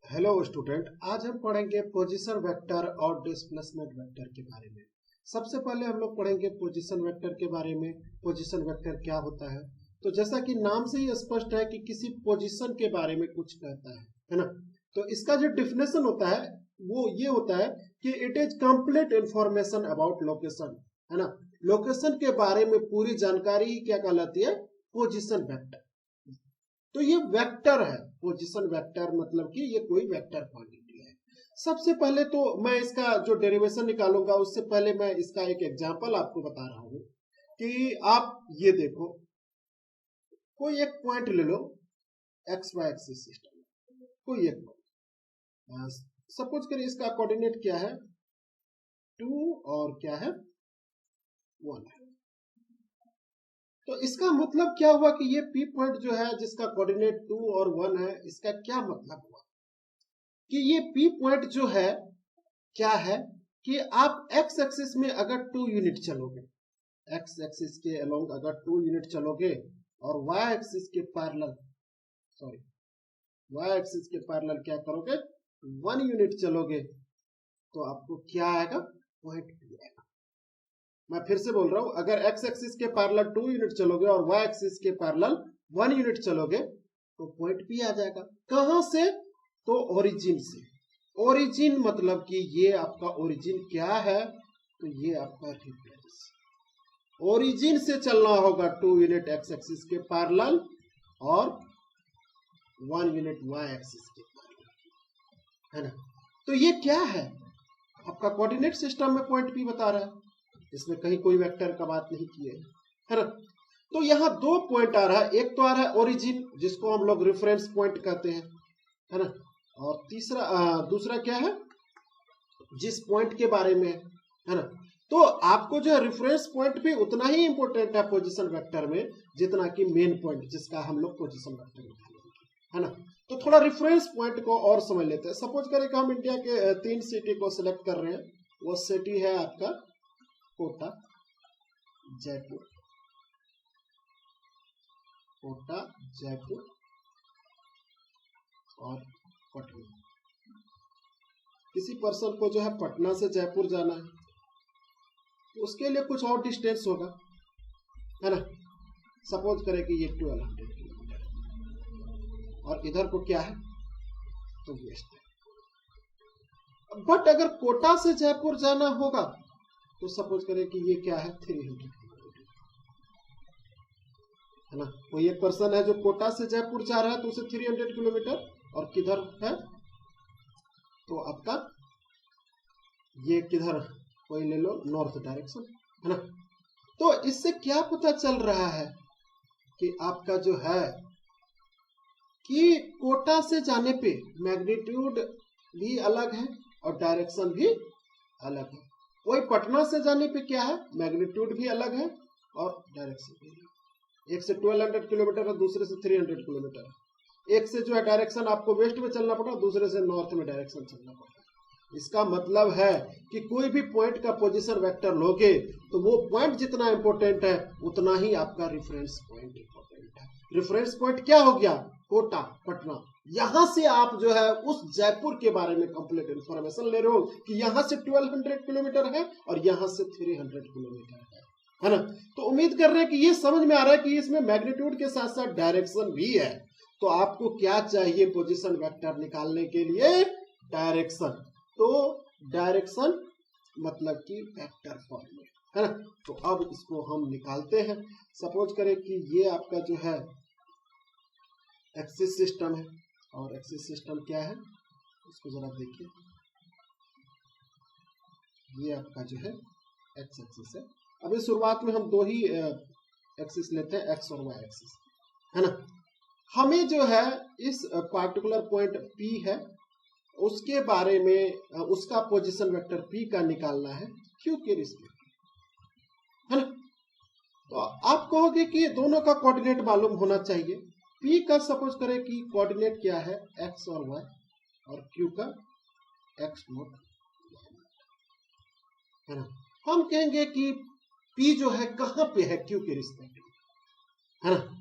Hello student, आज हम पढ़ेंगे पोजीशन वेक्टर और डिस्प्लेसमेंट वेक्टर के बारे में। सबसे पहले हम लोग पढ़ेंगे पोजीशन वेक्टर के बारे में। पोजीशन वेक्टर क्या होता है? तो जैसा कि नाम से ही स्पष्ट है कि किसी पोजीशन के बारे में कुछ कहता है ना। तो इसका जो डिफिनेशन होता है वो ये होता है कि it is complete information about location, है ना। लोकेशन के बारे में पूरी जानकारी ही क्या कहलाती है? Position vector. तो ये वेक्टर है। पोजीशन वेक्टर मतलब कि ये कोई वेक्टर क्वांटिटी है। सबसे पहले तो मैं इसका जो डेरिवेशन निकालूंगा उससे पहले मैं इसका एक एग्जांपल आपको बता रहा हूं कि आप ये देखो, कोई एक पॉइंट ले लो एक्स वाई एक्सिस सिस्टम में, कोई एक पॉइंट। सपोज करिए इसका कोऑर्डिनेट क्या है? 2 और क्या है? 1 है। तो इसका मतलब क्या हुआ कि ये पी पॉइंट जो है जिसका कोऑर्डिनेट 2 और 1 है, इसका क्या मतलब हुआ कि ये पी पॉइंट जो है क्या है कि आप एक्स एक्सिस में अगर 2 यूनिट चलोगे, एक्स एक्सिस के अलोंग अगर 2 यूनिट चलोगे और वाई एक्सिस के पैरेलल, सॉरी वाई एक्सिस के पैरेलल क्या करोगे? 1 यूनिट चलोगे तो आपको क्या आएगा? पॉइंट पी आएगा। मैं फिर से बोल रहा हूं, अगर एक्स एक्सिस के पैरेलल 2 यूनिट चलोगे और वाई एक्सिस के पैरेलल 1 यूनिट चलोगे तो पॉइंट पी आ जाएगा। कहां से? तो ओरिजिन से। ओरिजिन मतलब कि ये आपका ओरिजिन क्या है? तो ये आपका रेफरेंस। ओरिजिन से चलना होगा 2 यूनिट एक्स एक्सिस के पैरेलल और 1 यूनिट वाई एक्सिस के पैरेलल, है ना। तो ये क्या है? आपका कोऑर्डिनेट सिस्टम में पॉइंट पी बता रहा है, इसमें कहीं कोई वेक्टर का बात नहीं की है ना। तो यहाँ 2 पॉइंट आ रहा है, एक तो आ रहा है ओरिजिन जिसको हम लोग रेफरेंस पॉइंट कहते हैं, है ना। और दूसरा क्या है? जिस पॉइंट के बारे में है ना। तो आपको जो है रेफरेंस पॉइंट भी उतना ही इंपॉर्टेंट है पोजीशन वेक्टर में जितना कि मेन पॉइंट जिसका हम लोग पोजीशन वेक्टर में, है ना। तो थोड़ा रेफरेंस पॉइंट को और समझ लेते हैं। सपोज करें कि हम इंडिया के 3 सिटी को सिलेक्ट कर रहे हैं। वो सिटी है आपका कोटा, जयपुर, कोटा, जयपुर और पटना। किसी पर्सन को जो है पटना से जयपुर जाना है तो उसके लिए कुछ और डिस्टेंस होगा, है ना। सपोज करें कि ये 1200 किलोमीटर और इधर को क्या है? तो वेस्ट है। बट अगर कोटा से जयपुर जाना होगा तो सपोज करें कि ये क्या है? 300 किलोमीटर, है ना। कोई एक पर्सन है जो कोटा से जयपुर जा रहा है तो उसे 300 किलोमीटर, और किधर है तो आपका ये किधर, कोई ले लो नॉर्थ डायरेक्शन, है ना। तो इससे क्या पता चल रहा है कि आपका जो है कि कोटा से जाने पे मैग्नीट्यूड भी अलग है और डायरेक्शन भी अलग है। वही पटना से जाने पे क्या है? मैग्नीट्यूड भी अलग है और डायरेक्शन भी अलग है। एक से 1200 किलोमीटर है, दूसरे से 300 किलोमीटर है। एक से जो है डायरेक्शन आपको वेस्ट में चलना पड़ा, दूसरे से नॉर्थ में डायरेक्शन चलना पड़ा। इसका मतलब है कि कोई भी पॉइंट का पोजीशन वेक्टर लोगे तो वो पॉइंट जितना इंपॉर्टेंट है उतना ही आपका रेफरेंस पॉइंट इंपॉर्टेंट है। रेफरेंस पॉइंट क्या हो गया? कोटा, पटना। यहां से आप जो है उस जयपुर के बारे में कंप्लीट इंफॉर्मेशन ले रहे हो कि यहां से 1200 किलोमीटर है और यहां से 300 किलोमीटर है ना। तो उम्मीद कर रहे हैं कि ये समझ में आ रहा है कि इसमें मैग्नीट्यूड के साथ साथ डायरेक्शन भी है। तो आपको क्या चाहिए पोजीशन वेक्टर निकालने के लिए? डायरेक्शन। तो डायरेक्शन मतलब कि वेक्टर फॉर्म में, है ना। तो अब इसको हम निकालते हैं। सपोज करें कि ये आपका जो है एक्सिस सिस्टम है और एक्सिस सिस्टम क्या है इसको जरा देखिए। ये आपका जो है एक्स एक्सिस है। अभी शुरुआत में हम 2 ही एक्सिस लेते हैं, एक्स और वाई एक्सिस, है ना। हमें जो है इस पार्टिकुलर पॉइंट पी है उसके बारे में उसका पोजीशन वेक्टर पी का निकालना है क्यू के रिस्पेक्ट, है ना। तो आप कहोगे कि दोनों का कोऑर्डिनेट मालूम होना चाहिए। पी का सपोज करें कि कोऑर्डिनेट क्या है? एक्स और वाई, और क्यू का एक्स नॉट, है ना। हम कहेंगे कि पी जो है कहां पे है क्यू के रिस्पेक्ट में, है ना।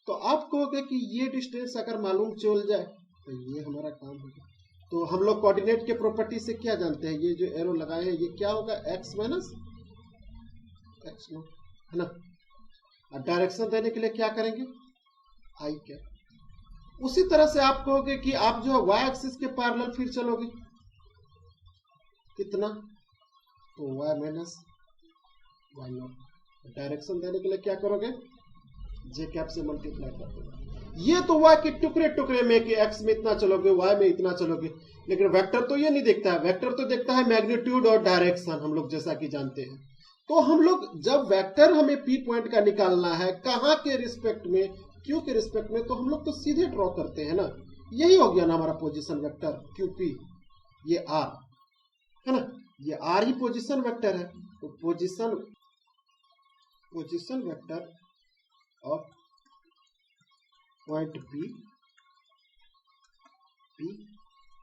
तो आप कहोगे कि ये डिस्टेंस अगर मालूम चल जाए तो ये हमारा काम होगा। तो हम लोग कोऑर्डिनेट के प्रॉपर्टी से क्या जानते हैं, ये जो एरो लगाए हैं ये क्या होगा, x माइनस एक्स नॉट, है ना। और डायरेक्शन देने के लिए क्या करेंगे, आई कैप। उसी तरह से आप कहोगे कि आप जो है y एक्सिस के पैरेलल फिर चलोगे कितना, तो y minus y naught. Direction देने के लिए क्या करोगे, जे कैप से मल्टीप्लाई कर दोगे। ये तो y के टुकड़े टुकड़े में कि x में इतना चलोगे, y में इतना चलोगे, लेकिन वेक्टर तो ये नहीं देखता है। वेक्टर तो देखता है मैग्नीट्यूड और डायरेक्शन, हम लोग जैसा कि जानते हैं। तो हम लोग जब वेक्टर हमें P पॉइंट का निकालना है कहाँ के रिस्पेक्ट में, Q के रिस्पेक्ट में, तो हम लोग तो सीधे ड्रॉ करते हैं ना। यही हो गया ना हमारा पोजीशन वेक्टर QP, ये R है ना, ये R ही पोजीशन वेक्टर है। तो position vector of point P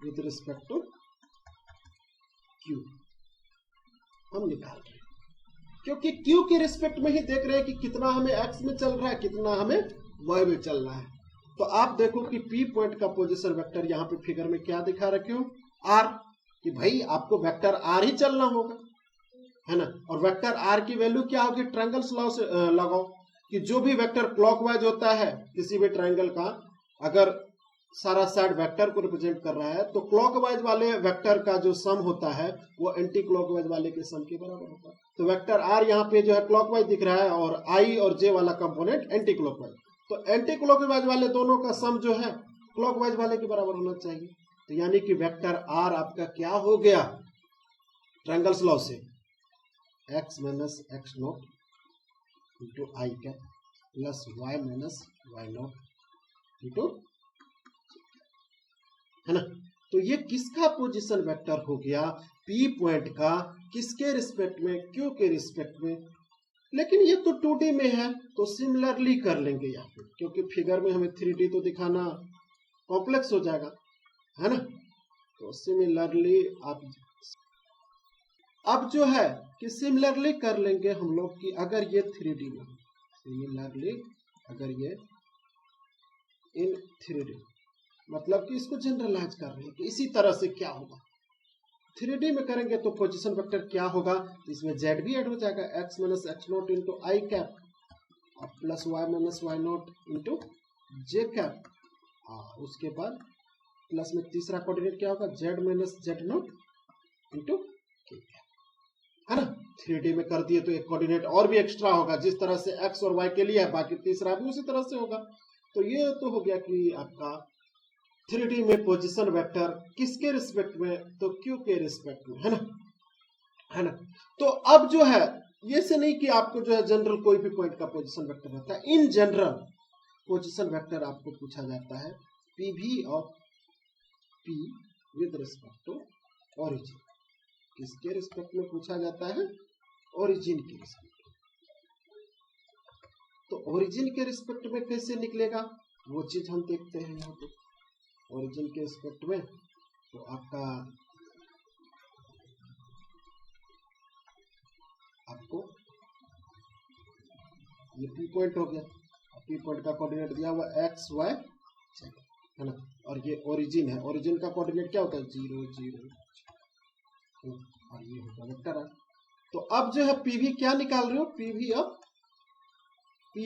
with respect to Q हम निकाल रहे हैं, क्योंकि Q के रिस्पेक्ट में ही देख रहे हैं कि कितना हमें x में चल रहा है, कितना हमें y में चल रहा है। तो आप देखो कि P पॉइंट का पोजीशन वेक्टर यहाँ पे फिगर में क्या दिखा रखे हो, R, कि भाई आपको वेक्टर R ही चलना होगा, है ना। और वेक्टर R की वैल्यू क्या होगी, ट्रायंगल्स लॉ से लगाओ कि जो भी वेक्टर क्लॉकवाइज होता है किसी भी ट्रायंगल का, अगर सारा साइड वेक्टर को रिप्रेजेंट कर रहा है तो क्लॉकवाइज वाले वेक्टर का जो सम होता है वो एंटी क्लॉकवाइज वाले के सम के बराबर होता है। तो वेक्टर R यहाँ पे जो है क्लॉकवाइज दिख रहा है और I और J वाला कंपोनेंट एंटी क्लॉकवाइज, तो एंटी क्लॉकवाइज वाले दोनों का सम जो है क्लॉकवाइज वाले के बराबर होना चाहिए। तो यानी कि वेक्टर R आपका क्या हो गया, ट्रायंगल्स लॉ से x minus x not into i cap plus y minus y not into, है ना। तो ये किसका पोजीशन वेक्टर हो गया, P पॉइंट का, किसके रिस्पेक्ट में, Q के रिस्पेक्ट में। लेकिन ये तो 2D में है तो सिमिलरली कर लेंगे यहाँ पे, क्योंकि फिगर में हमें 3D तो दिखाना कॉम्प्लेक्स हो जाएगा, है ना। तो सिमिलरली आप अब जो है कि सिमिलरली कर लेंगे हम लोग कि अगर ये 3D में, सिमिलरली अगर ये इन 3D, मतलब कि इसको जनरलाइज कर रहे हैं कि इसी तरह से क्या होगा 3D में करेंगे तो पोजीशन वेक्टर क्या होगा, इसमें z भी ऐड हो जाएगा, x minus x not into i cap और plus y minus y not into j cap, और उसके बाद प्लस में तीसरा कोऑर्डिनेट क्या होगा, z minus Z not into k cap, है ना। 3D में कर दिए तो एक कोऑर्डिनेट और भी एक्स्ट्रा होगा, जिस तरह से x और y के लिए है बाकी तीसरा भी उसी तरह से होगा। तो ये तो हो गया कि आपका 3D में पोजीशन वेक्टर किसके रिस्पेक्ट में, तो Q के रिस्पेक्ट में, है ना, है ना। तो अब जो है ये से नहीं कि आपको जो है जनरल कोई भी पॉइंट का पोजीशन वेक्टर रहता है, इन जनरल पोजीशन वेक्टर आपको पूछा जाता है PV of P with respect to origin. किसके रिस्पेक्ट में पूछा जाता है, ओरिजिन के रिस्पेक्ट। तो ओरिजिन के रिस्पेक्ट में कैसे निकलेगा वो चीज हम देखते हैं यहाँ पे। ओरिजिन के रिस्पेक्ट में तो आपको ये P पॉइंट हो गया, P पॉइंट का कोऑर्डिनेट दिया हुआ x y z, है ना। और ये ओरिजिन है, ओरिजिन का कोऑर्डिनेट क्या होता है 0 0, और ये होगा वेक्टर है। तो अब जो है PV क्या निकाल रहे हो, PV of P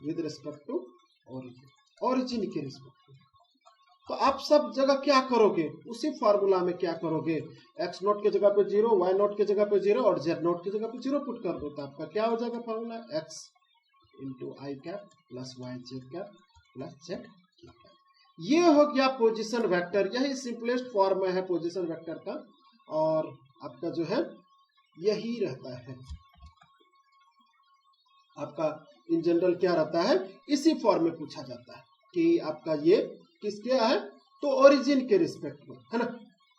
with respect to origin, origin के रिस्पेक्ट। तो आप सब जगह क्या करोगे, उसी फॉर्मूला में क्या करोगे, x नॉट के जगह पे 0, y नॉट के जगह पे 0 और z नॉट की जगह पे 0 पुट कर दो। तो आपका क्या हो जाएगा formula, x into i cap plus y z cap plus z cap. ये हो गया पोजीशन वेक्टर, यही सिंपलेस्ट फॉर्म है पोजीशन वेक्टर का, और आपका जो है यही रहता है। आपका इन जनरल क्या रहता है, इसी फॉर्म में पूछा जाता है कि आपका ये किसके है, तो ओरिजिन के रिस्पेक्ट में, है ना।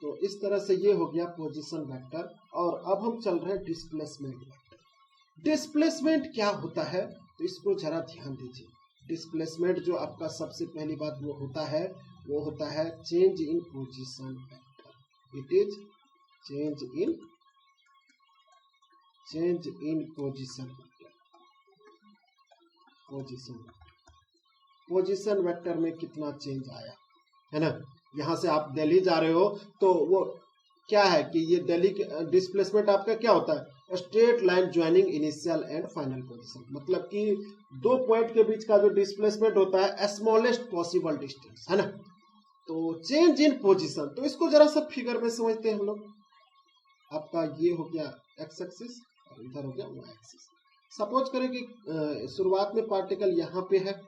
तो इस तरह से ये हो गया पोजीशन वेक्टर। और अब हम चल रहे हैं डिस्प्लेसमेंट वेक्टर। डिस्प्लेसमेंट क्या होता है, तो इसको जरा ध्यान दीजिए। डिस्प्लेसमेंट जो आपका सबसे पहली बात वो होता है change in position vector. It is change in position position vector में कितना चेंज आया, है ना। यहाँ से आप दिल्ली जा रहे हो तो वो क्या है कि ये दिल्ली के डिस्प्लेसमेंट आपका क्या होता है, straight line joining initial and final position, मतलब कि दो पॉइंट के बीच का जो डिस्प्लेसमेंट होता है स्मॉलेस्ट पॉसिबल डिस्टेंस, है ना। तो चेंज इन पोजीशन, तो इसको जरा सा फिगर में समझते हैं हम लोग। आपका ये हो गया एक्स एक्सिस और इधर हो गया वाई एक्सिस। सपोज करें कि शुरुआत में पार्टिकल यहाँ पे है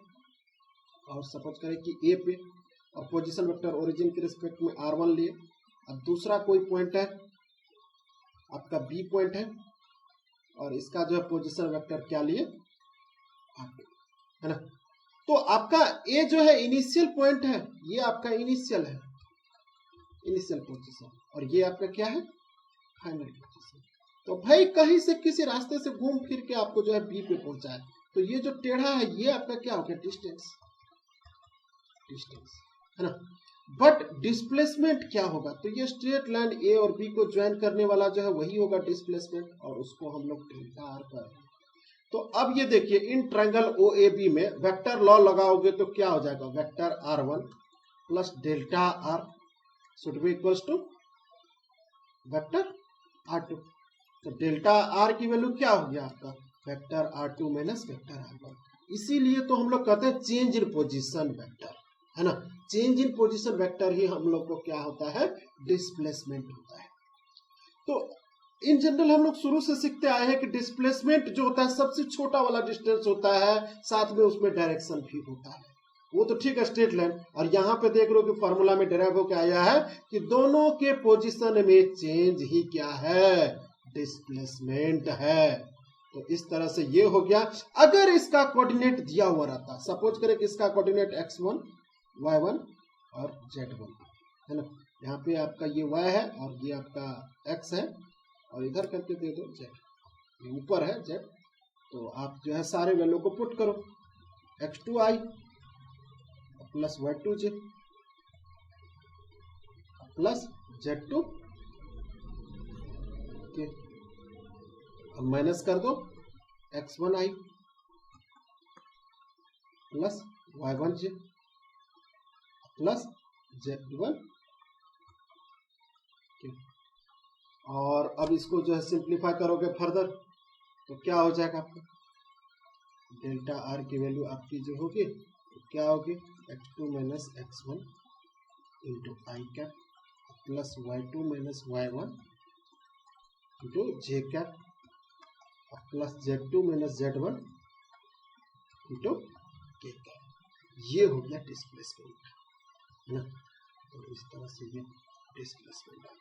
और सपोज करें कि ए पे, और पोजीशन वेक्टर ओरिजिन के रिस्पेक्ट में r1 लिए। अब दूसरा कोई पॉइंट है आपका बी पॉइंट है और इसका जो है पोजीशन वेक्टर क्या लिए r2, है ना। तो आपका ए जो है इनिशियल पॉइंट है, ये आपका इनिशियल है, इनिशियल पोजीशन, और ये आपका क्या है फाइनल पोजीशन। तो भाई कहीं से किसी रास्ते से घूम फिर के आपको जो है बी पे पहुंचा है, तो ये जो टेढ़ा है ये आपका क्या हो गया डिस्टेंस, डिस्टेंस, है ना। बट डिस्प्लेसमेंट क्या होगा, तो ये स्ट्रेट लाइन ए और बी को ज्वाइन करने वाला जो है वही होगा डिस्प्लेसमेंट, और उसको हम लोग डेल्टा आर कर रहे हैं। तो अब ये देखिए इन ट्रायंगल ओ ए बी में वेक्टर लॉ लगाओगे तो क्या हो जाएगा, vector r1 plus delta R should be equals to vector r2। तो डेल्टा आर की वैल्यू क्या हो गया आपका vector r2 minus vector r1। इसीलिए तो हम लोग कहते हैं चेंज इन पोजीशन वेक्टर, है ना। चेंज इन पोजीशन वेक्टर ही हम लोग को क्या होता है डिस्प्लेसमेंट होता है। तो इन जनरल हम लोग शुरू से सीखते आए हैं कि डिस्प्लेसमेंट जो होता है सबसे छोटा वाला डिस्टेंस होता है, साथ में उसमें डायरेक्शन भी होता है, वो तो ठीक है स्ट्रेट लाइन। और यहाँ पे देख लो कि फॉर्मूला में डेराइव होकर आया है कि दोनों के पोजीशन में चेंज ही क्या है डिस्प्लेसमेंट है। तो इस तरह से ये हो गया। अगर इसका कोऑर्डिनेट दिया हुआ रहता, सपोज करें कि इसका कोऑर्डिनेट x1 y1 और z1, है ना। यहाँ पे आपका ये y है और ये आपका x है, और इधर करके दे दो z, ये ऊपर है z। तो आप जो है सारे वैल्यू को पुट करो, x2i plus y2j plus z2 के, अब माइनस कर दो x1i plus y1j plus z1 के। और अब इसको जो है सिंप्लीफाई करोगे फर्दर तो क्या हो जाएगा आपका डेल्टा आर की वैल्यू आपकी जो होगी तो क्या होगी x2 minus x1 into i cap plus y2 minus y1 into j cap plus z2 minus z1 into k cap. ये हो गया डिस्प्लेसमेंट, है ना। तो इस तरह से ये डिस्प्लेसमेंट है।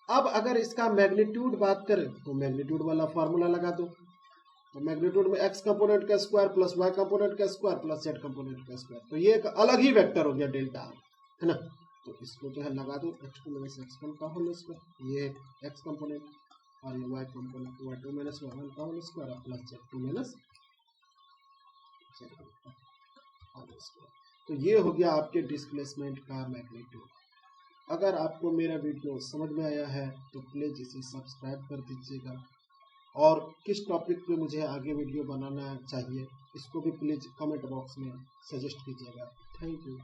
अब अगर इसका मैग्नीट्यूड बात करें तो मैग्नीट्यूड वाला फॉर्मूला लगा दो। तो मैग्नीट्यूड में x कंपोनेंट का स्क्वायर प्लस y कंपोनेंट का स्क्वायर प्लस z कंपोनेंट का स्क्वायर, तो ये एक अलग ही वेक्टर हो गया डेल्टा आर, है ना। तो इसको जो है लगा दो x2 माइनस x1 का होल स्क्वायर, ये x कंपोनेंट, और ये y component y2 minus y1 का whole square plus z2 minus z1 का होल स्क्वायर। तो ये हो गया आपके डिस्प्लेसमेंट का मैग्नीट्यूड। अगर आपको मेरा वीडियो समझ में आया है तो प्लीज़ इसे सब्सक्राइब कर दीजिएगा, और किस टॉपिक पे मुझे आगे वीडियो बनाना चाहिए इसको भी प्लीज़ कमेंट बॉक्स में सजेस्ट कीजिएगा। Thank you.